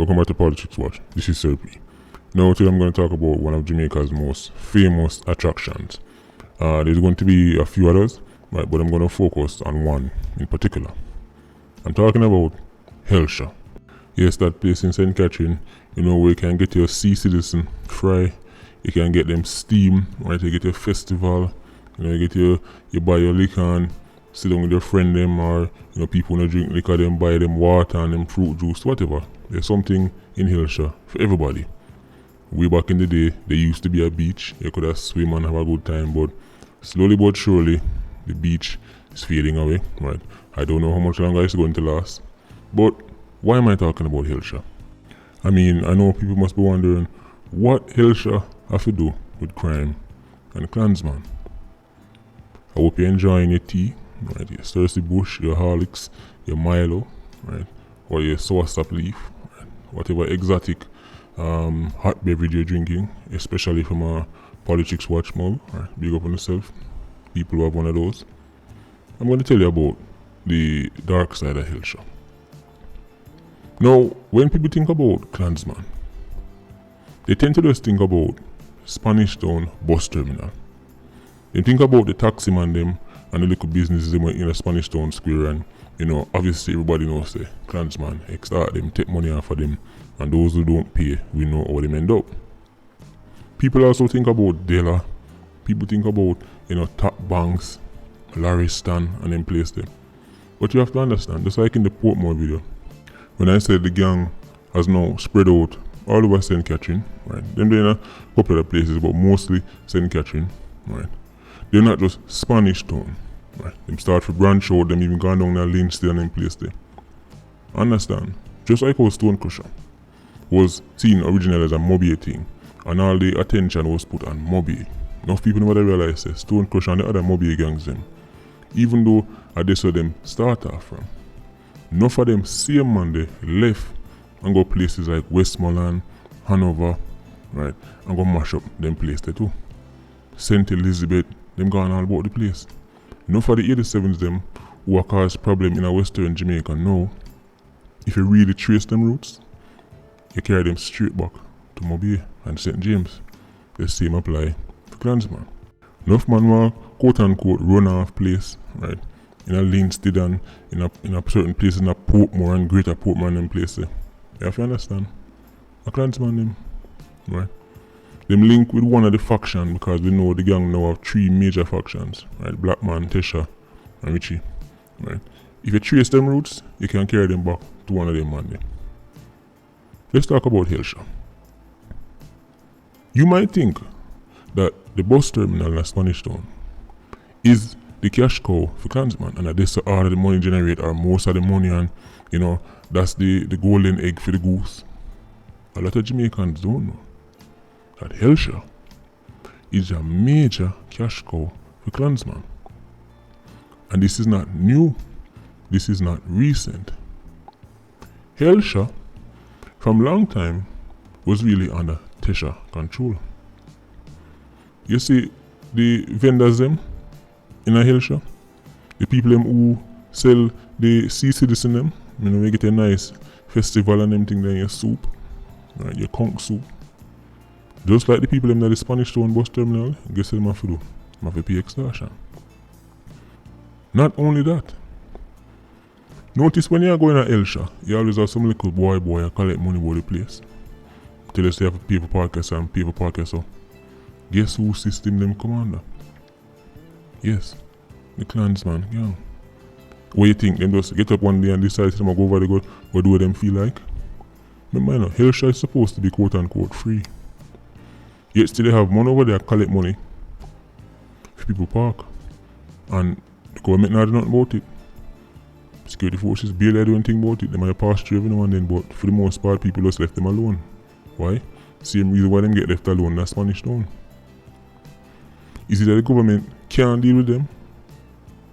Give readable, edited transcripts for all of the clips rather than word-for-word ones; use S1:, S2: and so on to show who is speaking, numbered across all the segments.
S1: Welcome back to Politics Watch. This is Sir P. Now today I'm going to talk about one of Jamaica's most famous attractions. There's going to be a few others, right, but I'm going to focus on one in particular. I'm talking about Hellshire. Yes, that place in St. Catherine, where you can get your sea citizen fry, you can get them steam, right, you get your festival, you buy your liquor and sit down with your friend them, or people who drink liquor them, buy them water and them fruit juice, whatever. There's something in Hellshire for everybody. Way back in the day, there used to be a beach. You could have swim and have a good time, but slowly but surely, the beach is fading away, right? I don't know how much longer it's going to last. But why am I talking about Hellshire? I mean, I know people must be wondering, what Hellshire have to do with crime and Klansman? I hope you're enjoying your tea, right? Your Thirsty Bush, your Horlicks, your Milo, right? Or your Soursop leaf, right? Whatever exotic hot beverage you're drinking, especially from a Politics Watch mug, right? Big up on yourself. People who have one of those. I'm going to tell you about the dark side of Hellshire. Now, when people think about Klansman, they tend to just think about Spanish Town bus terminal. They think about the taxi man them and the little businesses them in a Spanish Town square, and obviously everybody knows the Klansman extort them, take money off of them, and those who don't pay, we know how they end up. People also think about Dela. People think about Top Banks, Laristan, and them place them. But you have to understand, just like in the Portmore video, when I said the gang has now spread out all over St. Catherine, right? Them in a couple of places, but mostly St. Catherine, right? They're not just Spanish Town, right? Them start for branch out, them even gone down to Lynch and them place there. Understand? Just like how Stone Crusher was seen originally as a Mobile thing, and all the attention was put on Mobile. Enough people never realize that Stone Crusher and the other Mobile gangs them, even though that's where them start off from. Enough of them same man they left and go places like Westmoreland, Hanover, right, and go mash up them place there too. St. Elizabeth, them gone all about the place. Enough of the 87s them who are caused problem in a western Jamaica now, if you really trace them roots, you carry them straight back to Mobile and St. James. The same apply for Klansman. Enough man want quote unquote run off place, right? In a Linstead and in a certain place in a Portmore and Greater Portmore and them place there. You have to understand. A Klansman them, right? Them link with one of the faction because we know the gang now have 3 major factions, right? Blackman, Tesha, and Richie, right? If you trace them roots, you can carry them back to one of them man there. Let's talk about Hellshire. You might think that the bus terminal in Spanish Town is the cash cow for Klansman, and that this all of the money generate or most of the money, and that's the golden egg for the goose. A lot of Jamaicans don't know that Hellshire is a major cash cow for Klansman. And this is not new, this is not recent. Hellshire from long time was really under Tesha control. You see the vendors them in a Hellshire, the people them who sell the sea citizen them, you get a nice festival and them thing there, your soup, right, your conch soup. Just like the people them at the Spanish Town bus terminal, guess what they have to do? They have to pay extortion. Not only that, notice when you are going to Hellshire, you always have some little boy and collect money about the place. Till you say you have to pay for parking and pay for parking, so guess who system them commander? Yes, the Klansman gang. What you think? Them just get up one day and decide to go over the go do what them feel like? Remember, Hellshire is supposed to be quote unquote free. Yet still they have money over there, collect money for people park. And the government not do nothing about it. Security forces barely do anything about it. They might pass through every now and then, but for the most part people just left them alone. Why? Same reason why them get left alone in Spanish Town. Is it that the government can't deal with them?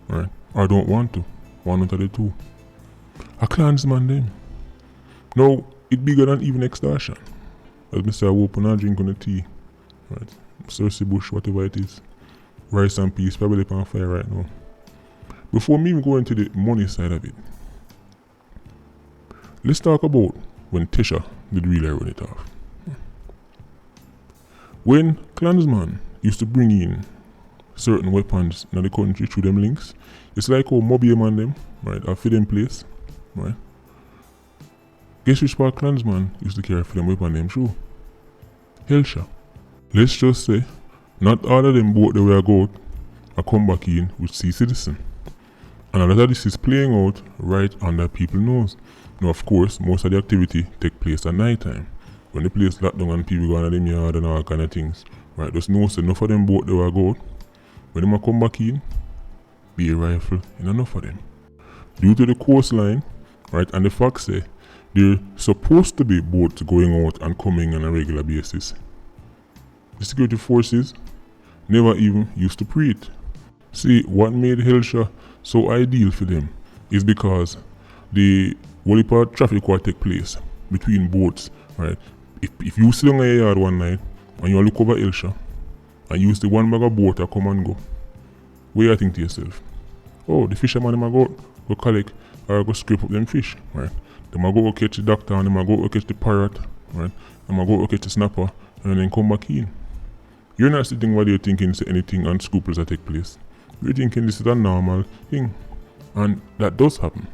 S1: Right? Or don't want to? One out of the two. A Klansman them. Now, it bigger than even extortion. As Mr. I open and drink on the tea. Right? Thirsty Bush, whatever it is. Rice and peas, probably on fire right now. Before me even go into the money side of it, let's talk about when Tesha did really run it off. When Klansman used to bring in certain weapons in the country through them links, it's like how Moby man them, right, are fit in place, right? Guess which part Klansman used to carry for them weapon them through? Hellshire. Let's just say, not all of them boat the way I go are come back in with sea citizen. And a lot of this is playing out right under people's nose. Now of course, most of the activity take place at night time. When the place locked down and people go on them yard and all kind of things. Right, just know so enough of them boat they will go out. When they come back in, be a rifle in enough of them. Due to the coastline, right, and the fact say there supposed to be boats going out and coming on a regular basis. The security forces never even used to pre it. See, what made Hellshire so ideal for them is because the whole part traffic will take place between boats, right? If you sit on a yard one night and you look over Hellshire and you see one bag of boat that come and go, what you think to yourself? Oh, the fisherman them go collect or go scrape up them fish, right? They might go catch the doctor and they might go catch the parrot, right? They might go catch the snapper and then come back in. You're not sitting while you're thinking anything unscrupulous that take place. You're thinking this is a normal thing. And that does happen.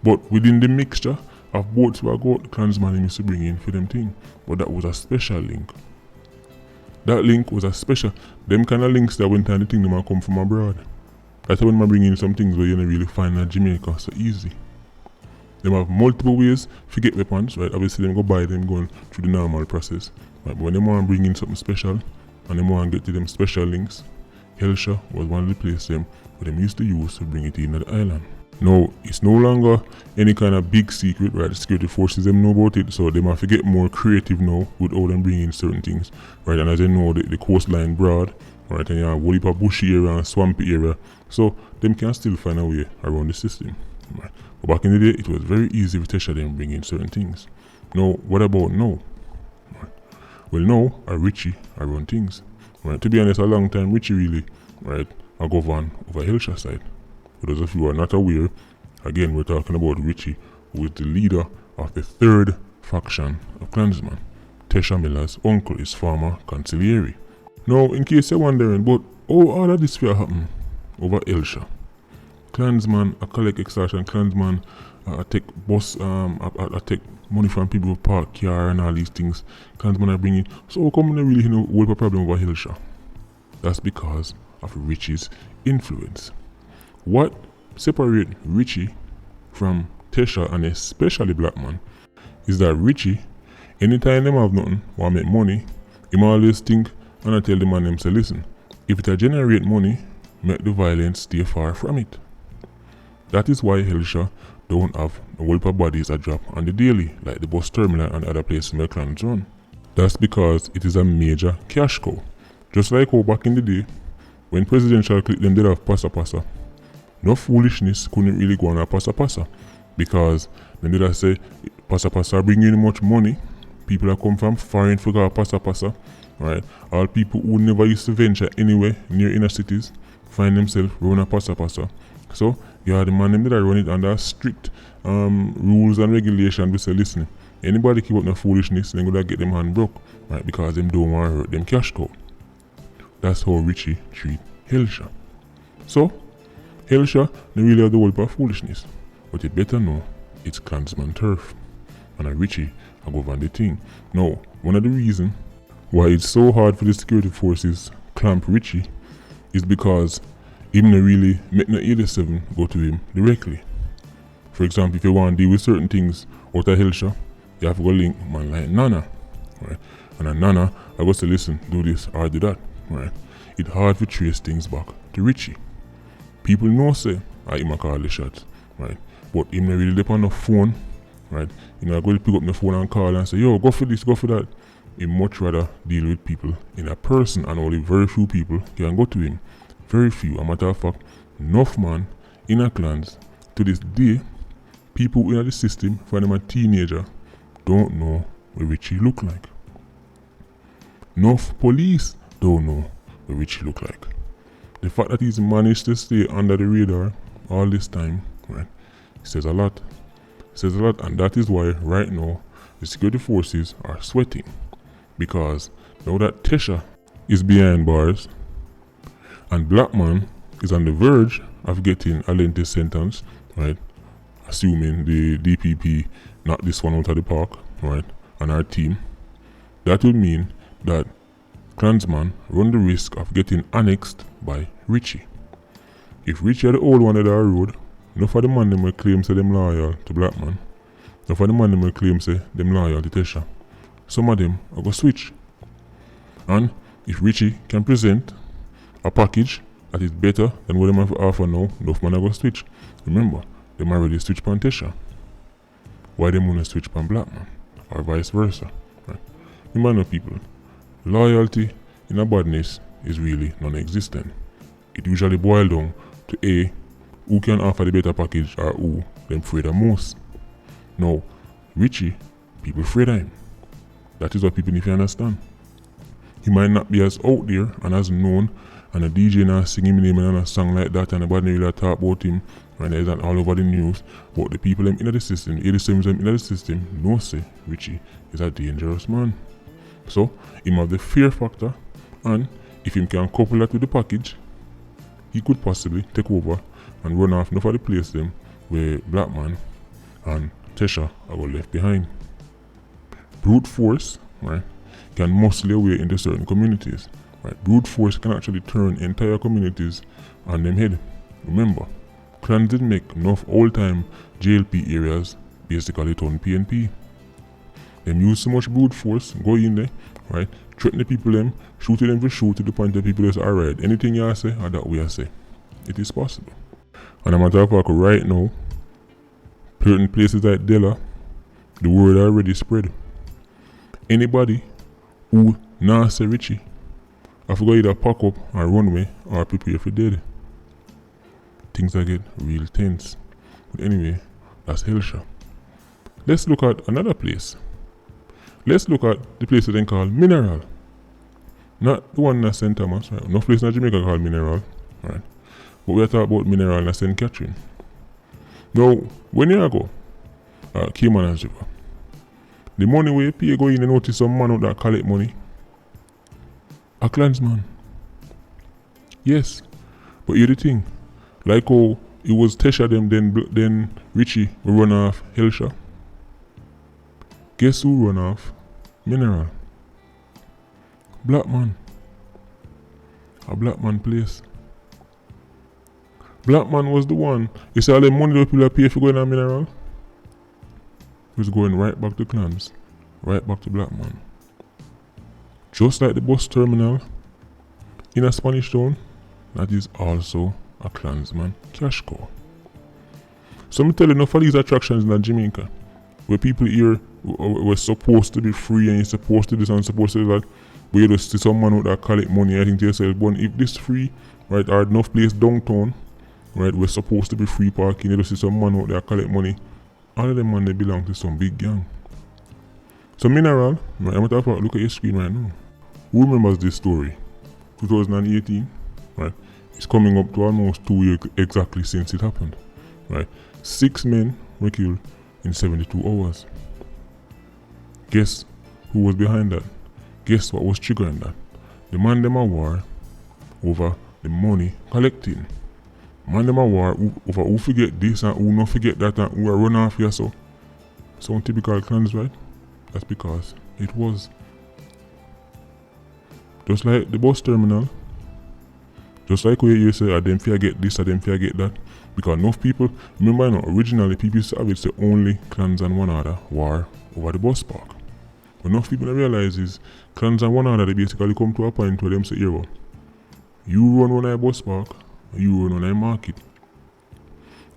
S1: But within the mixture of boats where the Klansman used to bring in for them thing. But that was a special link. That link was a special. Them kind of links that went on the thing that come from abroad. That's when I bring in some things where you don't really find in Jamaica so easy. They have multiple ways to get weapons, right? Obviously, them go buy them going through the normal process. Right? But when they want to bring in something special and they want to get to them special links, Hellshire was one of the places them where them used to use to bring it in at the island. Now, it's no longer any kind of big secret, right? The security forces them know about it, so they might to get more creative now with how them bring in certain things, right? And as they know, the coastline broad, right? And you have a whole heap of bushy area and swampy area, so them can still find a way around the system, right? But back in the day, it was very easy for Tesha them bring in certain things. Now, what about now? Right. Well, now, Richie I run things. Right. To be honest, a long time Richie really, right, I govern over Hellshire side. For those of you who are not aware, again, we're talking about Richie, who is the leader of the third faction of Klansman. Tesha Miller's uncle is former consigliere. Now, in case you're wondering, but how all of this will happen over Hellshire? Klansman, I collect extortion, Klansman, I take bus, I take money from people who park car and all these things. Klansman are bringing. So how come they really have a problem over Hellshire? That's because of Richie's influence. What separates Richie from Tesha and especially Black Man is that Richie, anytime them have nothing, want make money, him always think and I tell the man them say, listen, if it generate money, make the violence stay far from it. That is why Hellshire don't have a whole of bodies that drop on the daily, like the bus terminal and other places where clans run. That's because it is a major cash cow. Just like how back in the day, when presidential click them did have passa passa, no foolishness couldn't really go on a passa passa, because them did have say passa passa bring in much money. People that come from foreign figure passa passa, right? All people who never used to venture anywhere near inner cities find themselves run a passa passa. So you are the man them that run it under strict rules and regulations. We say, listen, anybody keep up no foolishness, then gonna get them hand broke, right? Because them don't want to hurt them cash cow. That's how Richie treat Hellshire. So Hellshire, they really have the whole of foolishness, but you better know it's Klansman turf, and a Richie I go on the thing. Now, one of the reasons why it's so hard for the security forces clamp Richie is because him not really make no 87 go to him directly. For example, if you want to deal with certain things out of Hellshire, you have to go link man like Nana, right? And a Nana, I go say, listen, do this or do that, right? It's hard to trace things back to Richie. People know say, I him a call the shots, right? But him not really depend on the phone, right? You know, I go to pick up the phone and call and say, yo, go for this, go for that. He much rather deal with people in a person, and only very few people can go to him. Very few. A matter of fact, enough man in a clans to this day, people in the system, for them a teenager, don't know what Richie look like. Enough police don't know what Richie look like. The fact that he's managed to stay under the radar all this time, right, says a lot. It says a lot, and that is why right now the security forces are sweating, because now that Tesha is behind bars and Blackman is on the verge of getting a lengthy sentence, right? Assuming the DPP knock this one out of the park, right? And our team, that would mean that Klansman run the risk of getting annexed by Richie. If Richie are the old one at our road, enough of the man them will claim say them loyal to Blackman. Enough of the man them will claim say them loyal to Tesha. Some of them are going to switch. And if Richie can present a package that is better than what them have to offer now, enough man are going to switch. Remember, them already switch upon Tesha. Why them want to switch upon Blackman? Or vice versa. Right? Remember people, loyalty in a badness is really non-existent. It usually boils down to A, who can offer the better package, or who them afraid of most. Now, Richie, people afraid of him. That is what people need to understand. He might not be as out there and as known, and a DJ now sing him name in a song like that, and nobody really talk about him, and it's all over the news. But the people in the system, 87 in the system, know say Richie is a dangerous man. So, him have the fear factor, and if him can couple that with the package, he could possibly take over and run off enough of the place them where Blackman and Tesha are left behind. Brute force, right, can muscle their way into certain communities. Right? Brute force can actually turn entire communities on them head. Remember, clans did make enough old-time JLP areas basically turn PNP. Them use so much brute force, go in there, right? Threaten the people them, shoot them for shoot to the point that people say, alright, anything you say, or that way I say. It is possible. And I'm talking about right now, certain places like Dela, the word already spread. Anybody who not say Richie, I forgot either pack up or run away or prepare for dead. Things that get real tense. But anyway, that's Hillshire. Let's look at another place. Let's look at the place that they call Mineral. Not the one in St. Thomas, right? No place in Jamaica called Mineral, right? But we are talking about Mineral in St. Catherine. Now, when you go Caymanas River, the money where you pay go in and notice some man out that collect money. A clansman. Yes. But here's the thing. Like how it was Tesha them, then Richie will run off Hillshire. Guess who run off? Mineral. Blackman. A Blackman place. Blackman was the one. You see all the money that people pay for going on Mineral? It was going right back to clans. Right back to Blackman. Just like the bus terminal in a Spanish town, that is also a clansman cash cow. So me tell you, enough of these attractions in Jamaica, where people here were supposed to be free and you're supposed to do this and supposed to do that, but you just see someone out that collect money, I think to yourself, but if this free, right, or enough place downtown, right, we're supposed to be free parking, you just see someone out there collect money, all of them man they belong to some big gang. So Mineral, right, I'm talking about, look at your screen right now. Who remembers this story? 2018, right? It's coming up to almost 2 years exactly since it happened, right? 6 men were killed in 72 hours. Guess who was behind that? Guess what was triggering that? The man them a war over the money collecting. Man them a war over who forget this and who not forget that and who are run off here so. Some typical clans, right? That's because it was. Just like the bus terminal. Just like where you say, I them fear get this, I them fear get that. Because enough people, remember originally people used to have it say only clans and one other war over the bus park. But enough people realize is clans and one other they basically come to a point where them say, yo, you run on a bus park, you run on a market.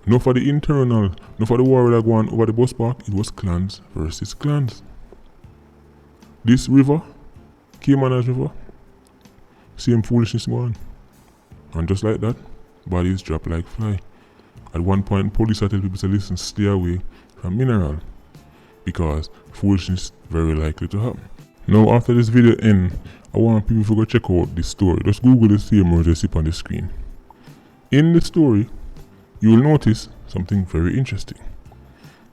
S1: Enough for the internal, enough for the war that go on over the bus park, it was clans versus clans. This river, Caymanas River, same foolishness going on. And just like that, bodies drop like fly. At one point, police tell people to listen, stay away from Mineral, because foolishness very likely to happen. Now, after this video end, I want people to go check out this story. Just Google the same word you see on the screen. In the story, you will notice something very interesting.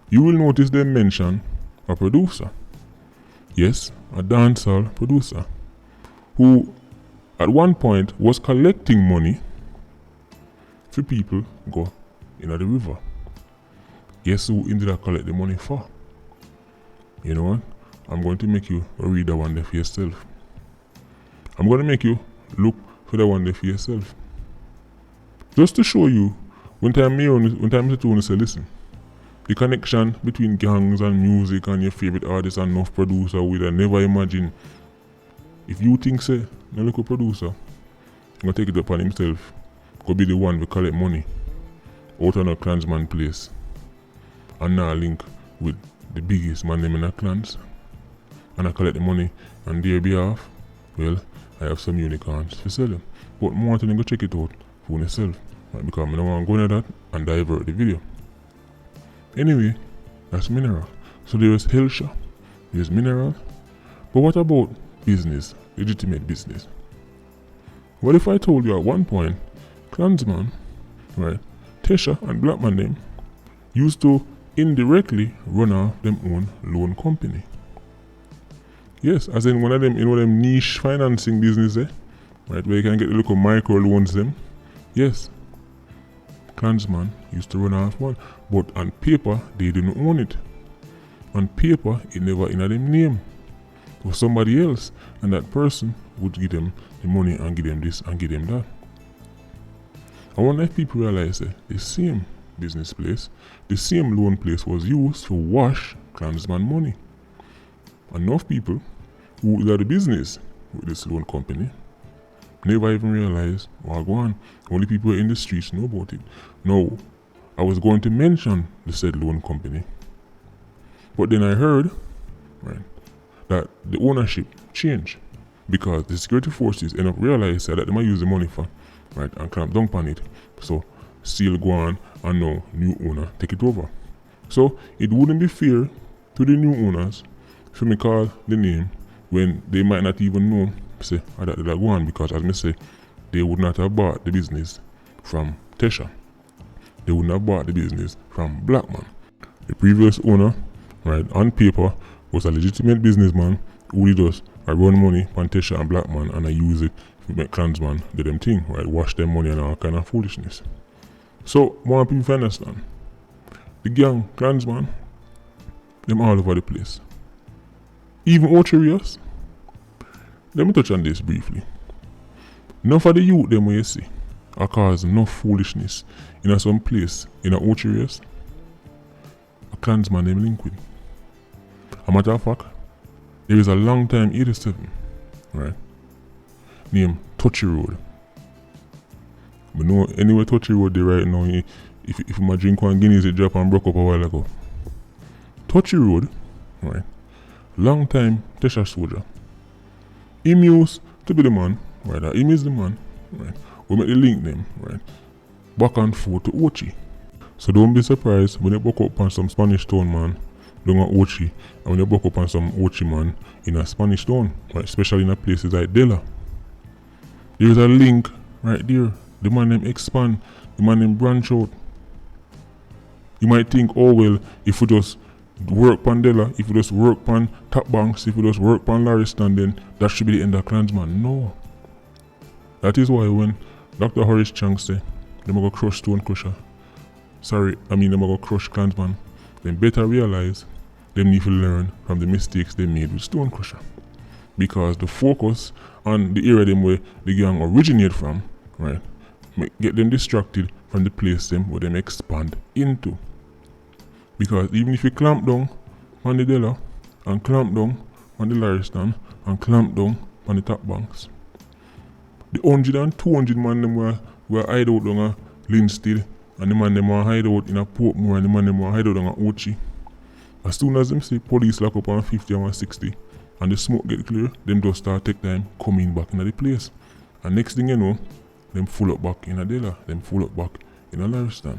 S1: You will notice they mention a producer. Yes, a dancehall producer who at one point was collecting money for people go in the river. Guess who ended up collect the money for? You know what? I'm going to make you read that one there for yourself. I'm going to make you look for the one there for yourself. Just to show you, when time to say listen, the connection between gangs and music and your favorite artist and enough producer with I never imagine. If you think say, no local producer, I'm gonna take it upon himself, go be the one to collect money out on a clansman place and now link with the biggest man them in a clans and I collect the money on their behalf, well, I have some unicorns to sell them. But more than go check it out for yourself. Right, because I don't want to go into that and divert the video. Anyway, that's Mineral. So there's Helsha, there's Mineral. But what about business, legitimate business? What if I told you at one point, Clansman, right, Tesha and Blackman them used to indirectly run off them own loan company? Yes, as in one of them, them niche financing business right, where you can get the little micro loans them. Yes, Clansman used to run off one, but on paper they didn't own it. On paper it never in them name. It was somebody else, and that person would give them the money and give them this and give them that. I wonder if people realize that the same business place, the same loan place was used to wash Clansman money. Enough people who are the business with this loan company never even realized what go on. Only people in the streets know about it. No, I was going to mention the said loan company, but then I heard, right, that the ownership changed because the security forces end up realizing that they might use the money for, right, and clamp down on it. So still go on and now new owner take it over. So it wouldn't be fair to the new owners for me call the name when they might not even know say that they go on, because as me say, they would not have bought the business from Tesha. They would not have bought the business from Blackman. The previous owner, right, on paper was a legitimate businessman who did just run money on Tesha and Blackman and I use it to make Clansman do them thing, right, wash them money and all kind of foolishness. So more people understand. The gang, Clansman, them all over the place. Even Ocherius. Let me touch on this briefly. Enough of the youth them where you see are cause enough foolishness in some place in a Ocherius. A Clansman named link with. A matter of fact, there is a long time 87, right, named Touchy Road. But no, anywhere Touchy Road there right now, if my drink one Guinness it drop and broke up a while ago. Touchy Road, right, long time Tesha soldier. Him used to be the man, right, him is the man, right, we make the link them, right, back and forth to Ochi. So don't be surprised when they buck up on some Spanish town man down at Ochi, and when they buck up on some Ochi man in a Spanish town, right, especially in places like Dela. There is a link right there. The man them expand, the man them branch out. You might think, oh well, if we just work pan Dela, if we just work pan Top Banks, if we just work pan Lariston, then that should be the end of Clansman. No. That is why when Dr. Horace Chang say, them go crush Stone Crusher. Them go crush Clansman. Then better realize them need to learn from the mistakes they made with Stone Crusher. Because the focus on the area them where the gang originate from, right, get them distracted from the place them where them expand into. Because even if you clamp down on the Dela and clamp down on the Lariston and clamp down on the Top Banks, the 100 and 200 man them were hide out down a Linstead, and the man them were hide out in a Portmore, and the man them were hide out down a Ochi. As soon as them see police lock up on 50 and 160 and the smoke get clear, them just start take time coming back into the place. And next thing you know, them full up back in a Dela, them full up back in a Lariston.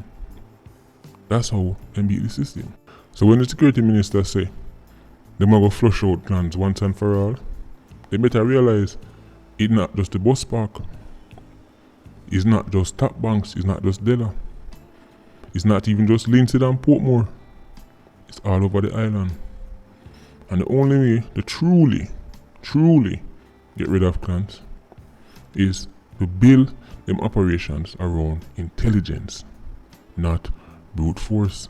S1: That's how them beat the system. So when the security minister say them are going to flush out plans once and for all, they better realize it's not just the bus park. It's not just Top Banks, it's not just Dela. It's not even just Linstead and Portmore. It's all over the island. And the only way to truly get rid of clans is to build them operations around intelligence, not brute force.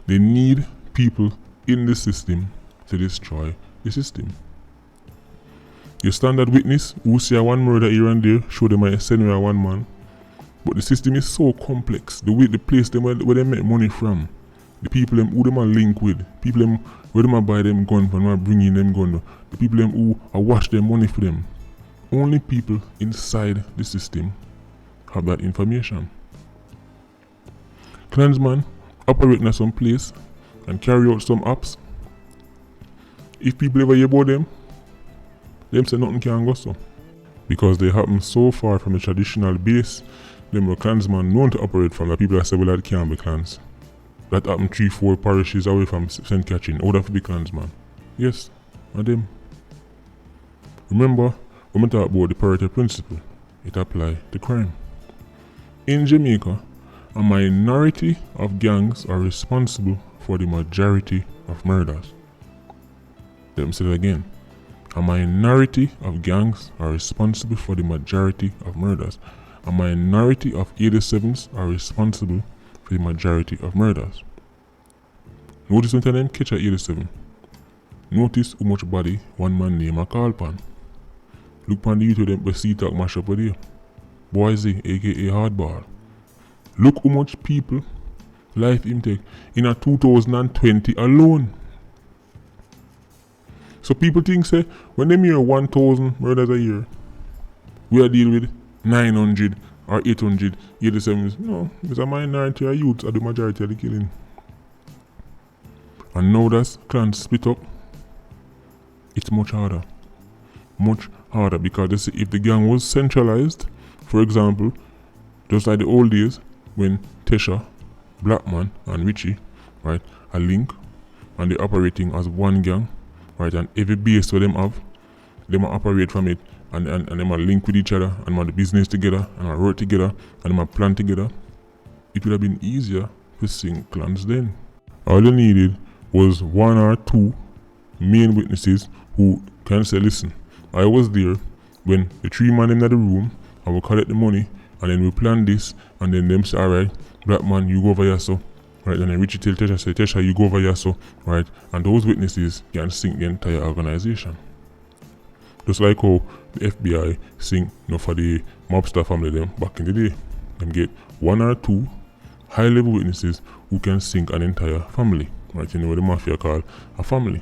S1: They need people in the system to destroy the system. Your standard witness who see a one murder here and there, show them a scenario a one man. But the system is so complex. The way the place them where they make money from, the people them who them are link with, people them where them are buy them gun from, where bring in them gun, the people them who are wash their money for them. Only people inside the system have that information. Clansman operating at some place and carry out some apps. If people ever hear about them say nothing can go so. Because they happen so far from the traditional base, them were clansmen known to operate from, the people that say, well, that can't be clans. That happened 3-4 parishes away from St. Catherine, out of the clansman. Yes, and them. Remember, when we talk about the Pareto principle, it applies to crime. In Jamaica, a minority of gangs are responsible for the majority of murders. Let me say that again. A minority of gangs are responsible for the majority of murders. A minority of 87s are responsible for the majority of murders. Notice when them catch a 87. Notice how much body one man name a call pan. Look pan the YouTube them but see talk mash up with you. Boise, aka Hardball. Look how much people life him take in a 2020 alone. So people think say when they hear 1,000 murders a year, we are dealing with 900 or 800 87s. No, it's a minority of youths are the majority of the killing. And now that's clans split up, it's much harder. Much harder because if the gang was centralized, for example, just like the old days when Tesha, Blackman and Richie, right, are linked and they're operating as one gang, right, and every base where them have, they might operate from it and they might link with each other and might do business together and might work together and they might plan together. It would have been easier to sink clans then. All you needed was 1 or 2 main witnesses who can say, listen, I was there when the 3 men in the room, I will collect the money and then we plan this and then them say, alright, Black man, you go over here so. Right, and then Richie tell Tesha, say, Tesha, you go over here so, right, and those witnesses can sink the entire organization. Just like how the FBI sink for the mobster family them back in the day. Them get 1 or 2 high-level witnesses who can sink an entire family. Right, you know what the mafia call a family.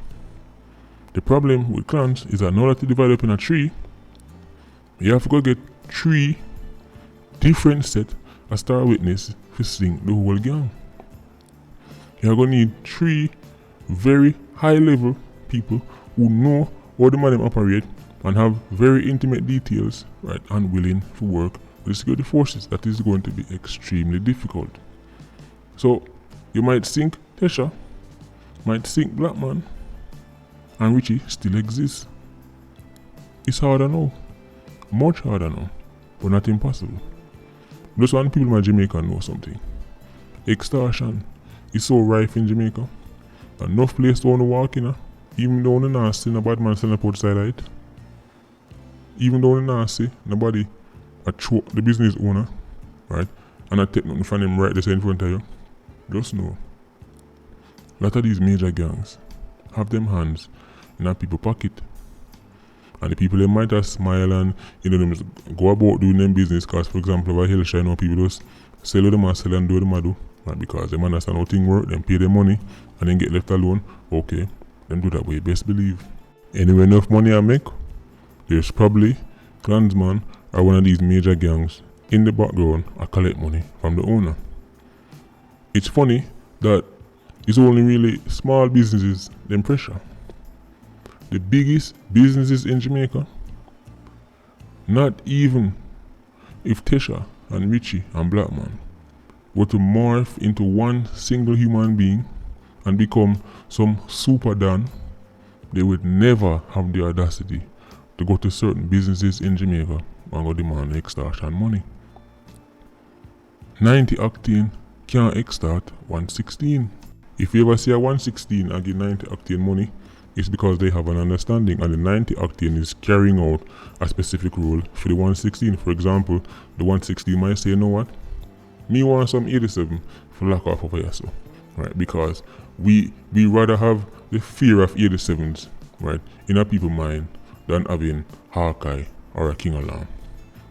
S1: The problem with clans is that now that you divide up in a tree, you have to go get 3 different set of star witnesses to sink the whole gang. You're going to need 3 very high level people who know how the man operate and have very intimate details, right, and willing to work with the security forces. That is going to be extremely difficult. So you might think Tesha, might think Blackman, and Richie still exists. It's harder now, much harder now, but not impossible. Just one people in Jamaica know something. Extortion is so rife in Jamaica. Enough place to walk in, even though the nasty, no bad man selling outside light. Even though the nasty, nobody a choke the business owner, right? And I take nothing from them right there in front of you. Just know, a lot of these major gangs have them hands in a people pocket. And the people they might have smile and them go about doing them business, cause for example over Hillshire now people just sell them and sell and do them do. Not because they understand how things work, then pay their money and then get left alone. Okay, them do that way, best believe. Anyway, enough money I make, there's probably clansman or one of these major gangs in the background I collect money from the owner. It's funny that it's only really small businesses them pressure. The biggest businesses in Jamaica, not even if Tesha and Richie and Blackman were to morph into one single human being and become some super don, they would never have the audacity to go to certain businesses in Jamaica and go demand extortion money. 90 octane can't extort 116. If you ever see a 116 and give 90 octane money, it's because they have an understanding, and the 90 octane is carrying out a specific role for the 116. For example, the 116 might say, you know what? Me want some 87 for lock off over here, so. Right, because we rather have the fear of 87s, right, in our people's mind than having Hawkeye or a King Alarm.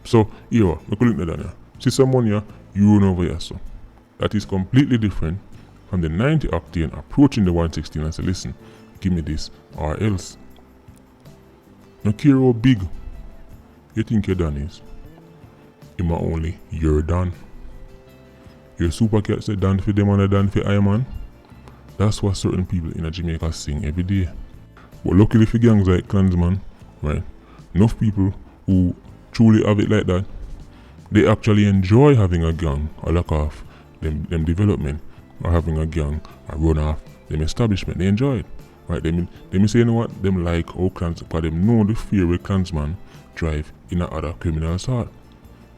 S1: So, here, I could look at that now. See someone here, you run over here, so. That is completely different from the 90 octane approaching the 116 and say, listen, give me this or else. No care how big you think you're done is. It might only you're done. Your super cat said done for them and done for I man. That's what certain people in Jamaica sing every day. But luckily for gangs like Klansman, right? Enough people who truly have it like that, they actually enjoy having a gang or lock off them development, or having a gang or run off them establishment. They enjoy it. Right? They may say, you know what, them like how clans, because them know the fear where Klansman drive in a other criminal's heart.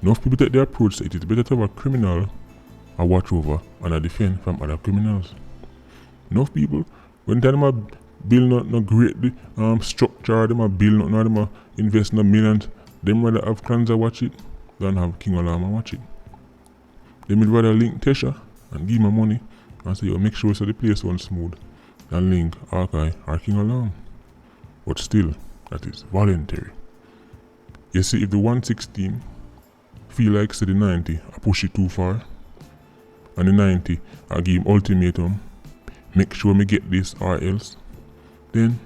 S1: Enough people take the approach that it is better to have a criminal a watch over and a defend from other criminals. Enough people, when them a build no great structure, them a build not them a invest in a millions, them rather have clans a watch it than have King Alarm a watch it. They would rather link Tesha and give him money and say, yo, make sure so the place runs smooth, than link Hawkeye or King Alarm. But still, that is voluntary. You see, if the 116 feel like say the 90 I push it too far, and the 90 I give him ultimatum, make sure me get this or else, then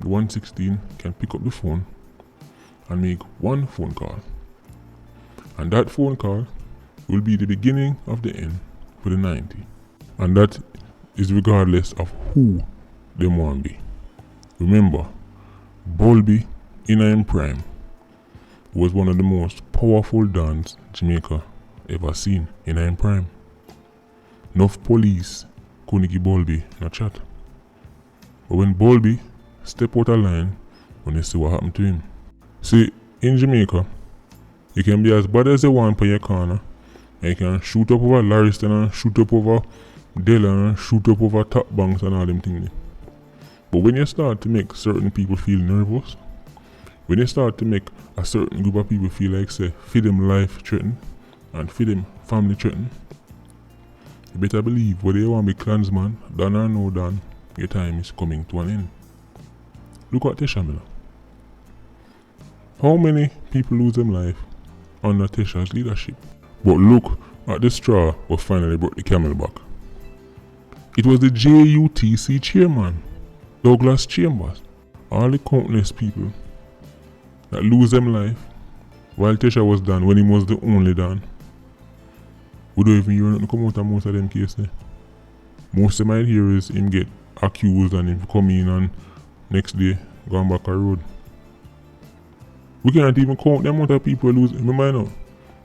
S1: the 116 can pick up the phone and make one phone call. And that phone call will be the beginning of the end for the 90. And that is regardless of who they want to be. Remember, Bulby in his prime was one of the most powerful dons Jamaica ever seen in his prime. Enough police couldn't give Bulby no chat. But when Bulby step out of line, when they see what happened to him. See, in Jamaica, you can be as bad as you want for your corner, and you can shoot up over Lariston and shoot up over Dela and shoot up over Top Banks and all them things. But when you start to make certain people feel nervous, when you start to make a certain group of people feel like say, feed them life threatened and feed them family threatened, you better believe whether you want to be Klansman, done or no done, your time is coming to an end. Look at Tesha Miller. How many people lose their life under Tesha's leadership? But look at the straw what finally brought the camel back. It was the JUTC chairman, Douglas Chambers. All the countless people that lose them life while Tesha was done when he was the only done. We don't even hear nothing come out of most of them cases. Most of my hear is him get accused and him come in and next day gone back a road. We can't even count the amount of people lose. Remember now,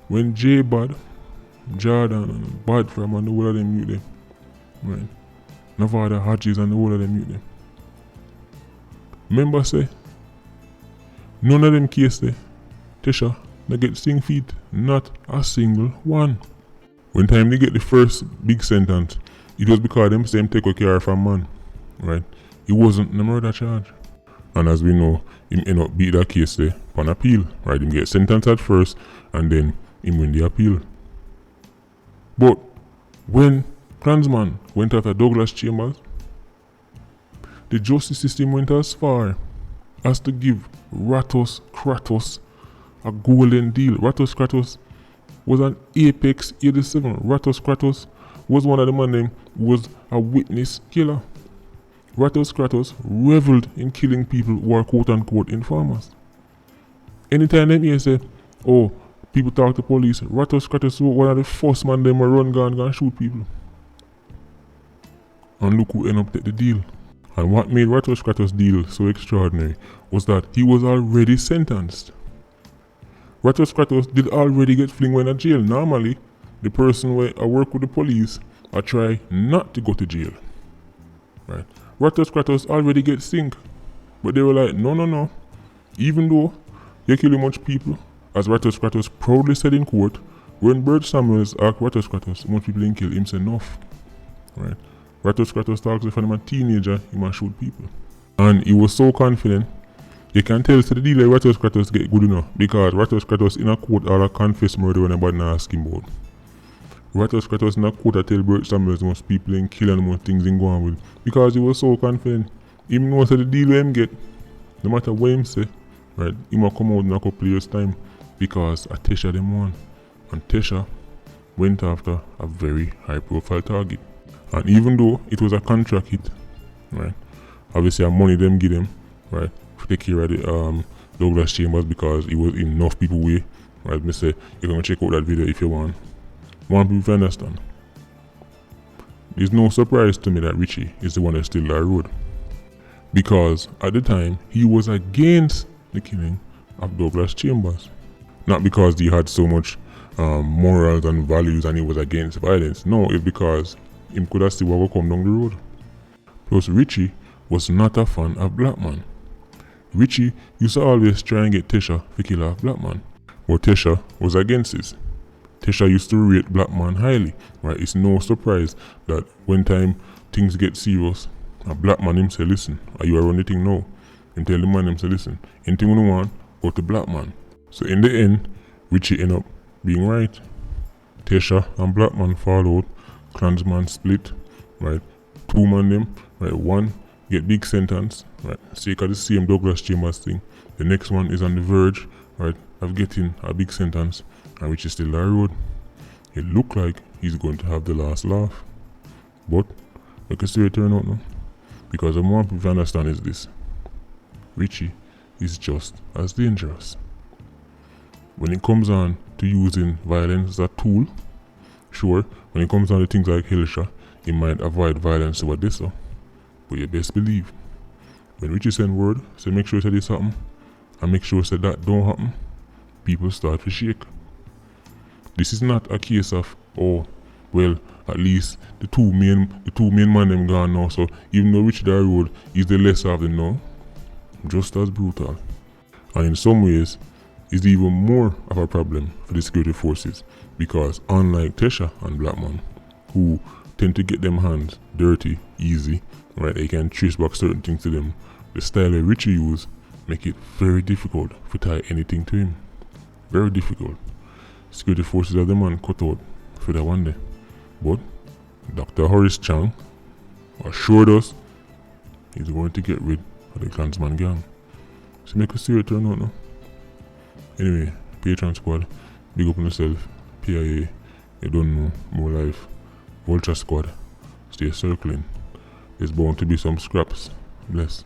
S1: when J Bad, Jordan and Bad from and the whole of them mute them. Right. Nevada Hodges and the whole of them mute them. Remember say, none of them cases, Tesha, they get sting feet, not a single one. When time they get the first big sentence, it was because them same take care from man. Right? It wasn't the murder charge. And as we know, him end up beat that case there on appeal. Right? Him get sentenced at first and then him win the appeal. But when Klansman went after Douglas Chambers, the justice system went as far as to give Ratos Kratos a golden deal. Ratos Kratos was an Apex 87. Ratos Kratos was one of the men who was a witness killer. Ratos Kratos reveled in killing people who are quote unquote informers. Anytime them here say, oh, people talk to police, Ratos Kratos was one of the first man them run gun and shoot people. And look who ended up take the deal. And what made Ratos Kratos' deal so extraordinary was that he was already sentenced. Ratos Kratos did already get flinged in a jail. Normally, the person where I work with the police, I try not to go to jail. Right? Ratos Kratos already get sink. But they were like, no. Even though you kill much people, as Ratos Kratos proudly said in court, when Bert Samuels asked Ratos Kratos how much people he kill, him said enough. Right? Ratos Kratos talks if I'm a teenager, he must shoot people. And he was so confident. You can tell to the dealer Ratos Kratos get good enough because Ratos Kratos in a court all a confess murder when anybody not ask him about. Ratos Kratos in a court I tell Bert Samuels most people in kill and most things in go on with because he was so confident. Him knows that the deal him get, no matter what him say, right, he must come out in a couple years time because Tesha them won. And Tesha went after a very high profile target. And even though it was a contract hit, right, obviously a money them give them, right, to take care of the Douglas Chambers because it was enough people way, right, me say, you can check out that video if you want. Want people to understand. It's no surprise to me that Richie is the one that still that road. Because at the time, he was against the killing of Douglas Chambers. Not because he had so much morals and values and he was against violence. No, it's because he could have still walk come down the road. Plus, Richie was not a fan of black man. Richie used to always try and get Tesha to kill off black man. But Tesha was against this. Tesha used to rate black man highly, right? It's no surprise that when time things get serious, a black man him say, listen, are you around the thing now? And tell the man him say, listen, anything you want, go to black man. So in the end, Richie end up being right. Tesha and black man fall out, Klansman split, right? Two man them, right? One get big sentence, right? Sake of the same Douglas Chambers thing. The next one is on the verge, right, of getting a big sentence, and Richie still that road. It look like he's going to have the last laugh. But we can see it turn out now. Because what I want people to understand is this. Richie is just as dangerous. When it comes on to using violence as a tool, sure, when it comes on to things like Hilsha, he might avoid violence over this. But you best believe, when Richie send word, say make sure you say this happen, and make sure say that don't happen, people start to shake. This is not a case of, oh, well, at least the two main man them gone now, so even though Richie that road is the lesser of them now, just as brutal. And in some ways, it's even more of a problem for the security forces because unlike Tesha and Blackman, who tend to get them hands dirty, easy, right, they can trace back certain things to them, the style that Richie use make it very difficult to tie anything to him. Very difficult. Security forces are the man cut out for that one day. But Dr. Horace Chang assured us he's going to get rid of the Klansman gang. So make us see it turn out now. Anyway, Patreon squad, big up on yourself. PIA, you don't know, more life. Vulture squad, stay circling. There's bound to be some scraps. Bless.